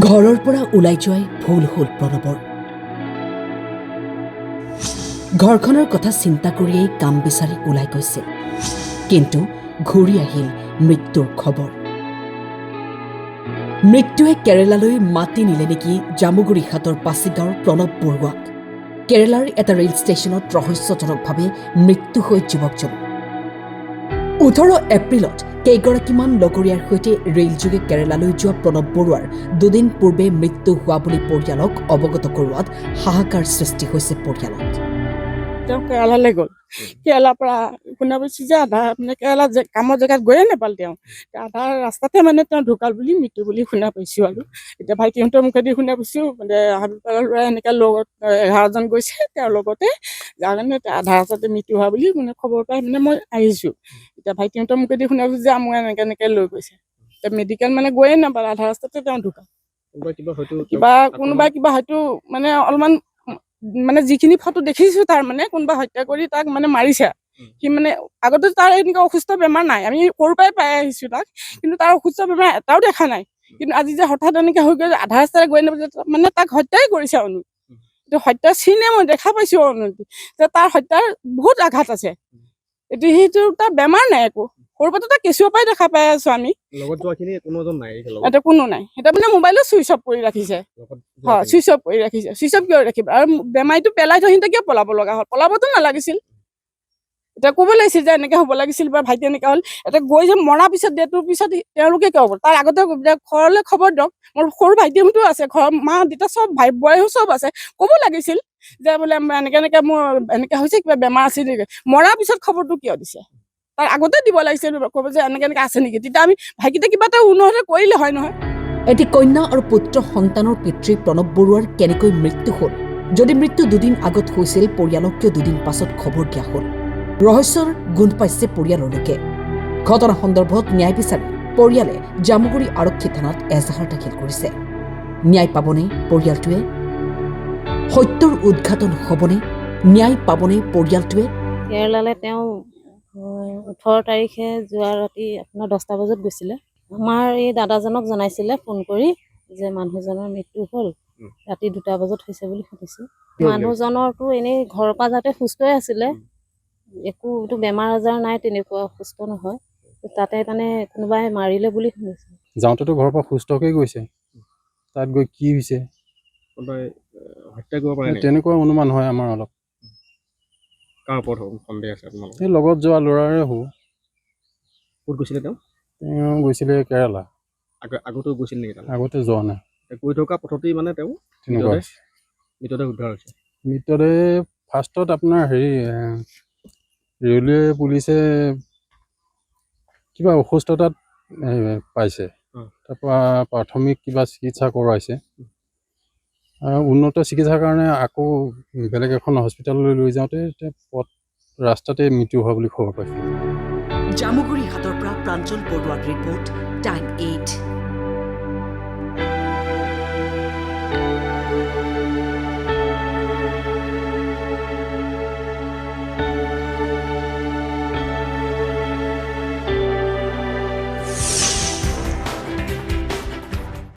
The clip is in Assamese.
ঘৰৰ পৰা ওলাই যোৱাই ভুল হ'ল প্ৰণৱৰ। ঘৰখনৰ কথা চিন্তা কৰিয়েই কাম বিচাৰি ওলাই গৈছিল, কিন্তু ঘূৰি আহিল মৃত্যুৰ খবৰ। মৃত্যুৱে কেৰালালৈ মাতি নিলে নেকি জামুগুৰি হাটৰ পাছিগাঁৱৰ প্ৰণৱ বৰুৱাক। কেৰালাৰ এটা ৰেল ষ্টেচনত ৰহস্যজনকভাৱে মৃত্যু হৈ যুৱকজন। 18 এপ্ৰিলত কেইগৰাকীমান লগৰীয়াৰ সৈতে ৰেলযোগে কেৰালালৈ যোৱা প্ৰণৱ বৰুৱাৰ দুদিন পূৰ্বে মৃত্যু হোৱা বুলি পৰিয়ালক অৱগত কৰোৱাত হাহাকাৰ সৃষ্টি হৈছে পৰিয়ালত। তেওঁ কেৰালালৈ গ'ল। কেৰালাৰ পৰা শুনা পাইছোঁ যে আধা মানে কেৰালা কামৰ জেগাত গৈয়ে নাপাল। তেওঁ আধা ৰাস্তাতে মানে তেওঁ ঢুকাল বুলি মৃত্যু বুলি শুনা পাইছোঁ। আৰু এতিয়া ভাইটিহঁতৰ মুখেদি শুনা পাইছোঁ মানে হাবিপালৰ ল'ৰা এনেকৈ লগত 11জন গৈছে তেওঁৰ লগতে, যাৰ কাৰণে আধা ৰাস্তাতে মৃত্যু হোৱা বুলি মানে খবৰ পাই মানে মই আহিছোঁ। এতিয়া ভাইটিহঁতৰ মুখেদি শুনা পাইছোঁ যে মোক এনেকৈ লৈ গৈছে। এতিয়া মেডিকেল মানে গৈয়ে নাপাল, আধা ৰাস্তাতে তেওঁ ঢুকাল। কোনোবাই কিবা হয়তো মানে অলপমান মানে যিখিনি ফটো দেখিছোঁ তাৰ মানে কোনোবা হত্যা কৰি তাক মানে মাৰিছে। সি মানে আগতে তাৰ এনেকুৱা অসুস্থ বেমাৰ নাই, আমি সৰুৰ পৰাই পাই আহিছোঁ তাক, কিন্তু তাৰ অসুস্থ বেমাৰ এটাও দেখা নাই। কিন্তু আজি যে হঠাৎ এনেকৈ হৈ গ'ল, আধা ৰাস্তাৰে গৈ নাপালে মানে তাক হত্যাই কৰিছে। এইটো হত্যাৰ চিনে মই দেখা পাইছোঁ যে তাৰ হত্যাৰ বহুত আঘাত আছে। এতিয়া সেইটো তাৰ বেমাৰ নাই একো, সৰুৰ পৰা তাৰ কেঁচুৱাৰ পৰাই দেখা পাই আছোঁ আমি। এটা কোনো নাই, এটা মানে মোবাইলো চুইচ অফ কৰি ৰাখিছে। হয়, চুইচ অফ কৰি ৰাখিছে। চুইচ অফ কিয় ৰাখিব? আৰু বেমাৰীটো পেলাই থৈ সিহঁতে কিয় পলাব লগা হ'ল? পলাবতো নালাগিছিল। এতিয়া ক'ব লাগিছিল যে এনেকৈ হ'ব লাগিছিল বা ভাইটি এনেকৈ হ'ল। এতিয়া গৈ যে মৰাৰ পিছত ডেটটোৰ পিছত তেওঁলোকে কিয় হ'ব? তাৰ আগতে ঘৰলৈ খবৰ দিয়ক। মোৰ সৰু ভাইটিহঁতো আছে, ঘৰৰ মা দেউতা চব ভাই বোৱাৰীও চব আছে। ক'ব লাগিছিল যে বোলে এনেকৈ মোৰ এনেকৈ হৈছে, কিবা বেমাৰ আছিল নেকি? মৰাৰ পিছত খবৰটো কিয় দিছে? তাৰ আগতে দিব লাগিছিল, ক'ব যে এনেকৈ আছে নেকি? তেতিয়া আমি ভাইটিতে কিবা এটা উন্নত কৰিলে হয় নহয়। এটি কন্যা আৰু পুত্ৰ সন্তানৰ পিতৃ প্ৰণৱ বৰুৱাৰ কেনেকৈ মৃত্যু হ'ল? যদি মৃত্যু দুদিন আগত হৈছিল, পৰিয়ালক কিয় দুদিন পাছত খবৰ দিয়া হ'ল? ৰহস্যৰ গোন্ধ পাইছে পৰিয়ালৰ লোকে। ঘটনা সন্দৰ্ভত ন্যায় বিচাৰি পৰিয়ালে জামুগুৰি আৰক্ষী থানাত এজাহাৰ দাখিল কৰিছে। ন্যায় পাবনে পৰিয়ালটোৱে? সত্যৰ উদঘাটন হ'বনে? ন্যায় পাবনে পৰিয়ালটোৱে? কেৰালালৈ তেওঁ 18 তাৰিখে যোৱা ৰাতি আপোনাৰ 10টা বজাত গৈছিলে। আমাৰ এই দাদাজনক জনাইছিলে ফোন কৰি যে মানুহজনৰ মৃত্যু হ'ল, ৰাতি 2টা বজাত হৈছে বুলি শুনিছোঁ। মানুহজনৰতো এনেই ঘৰৰ পৰা যাতে সুস্থই আছিলে, একো বেমাৰ আজাৰ নাই, তেনেকুৱা সুস্থ নহয়। তাতে মানে কোনোবাই মাৰিলে বুলি শুনিছোঁ। যাওঁতেতো ঘৰৰ পৰা সুস্থকৈ গৈছে, তাত গৈ কি হৈছে তেনেকুৱা অনুমান হয় আমাৰ অলপ। কাৰ ওপৰত সন্দেহ আছে আপোনালোকৰ? এই লগত যোৱা ল'ৰাৰে হ'ব। ক'ত গৈছিলে তেওঁ? তেওঁ গৈছিলে কেৰালা। আগতেও গৈছিল নেকি? আগতে যোৱা নাই। গৈ থকা পথতেই মানে তেওঁ তেনেকুৱা মৃতদেহ উদ্ধাৰ হৈছে। মৃতদেহ ফাৰ্ষ্টত আপোনাৰ ৰেলৱে পুলিচে কিবা অসুস্থতাত পাইছে, তাৰপৰা প্ৰাথমিক কিবা চিকিৎসা কৰোৱাইছে। উন্নত চিকিৎসাৰ কাৰণে আকৌ বেলেগ এখন হস্পিটেললৈ লৈ যাওঁতে ৰাস্তাতে মৃত্যু হোৱা বুলি খবৰ পাইছে। জামুগুৰি হাটৰ পৰা প্ৰাঞ্জল বৰুৱাৰ ৰিপৰ্ট, টাইম 8।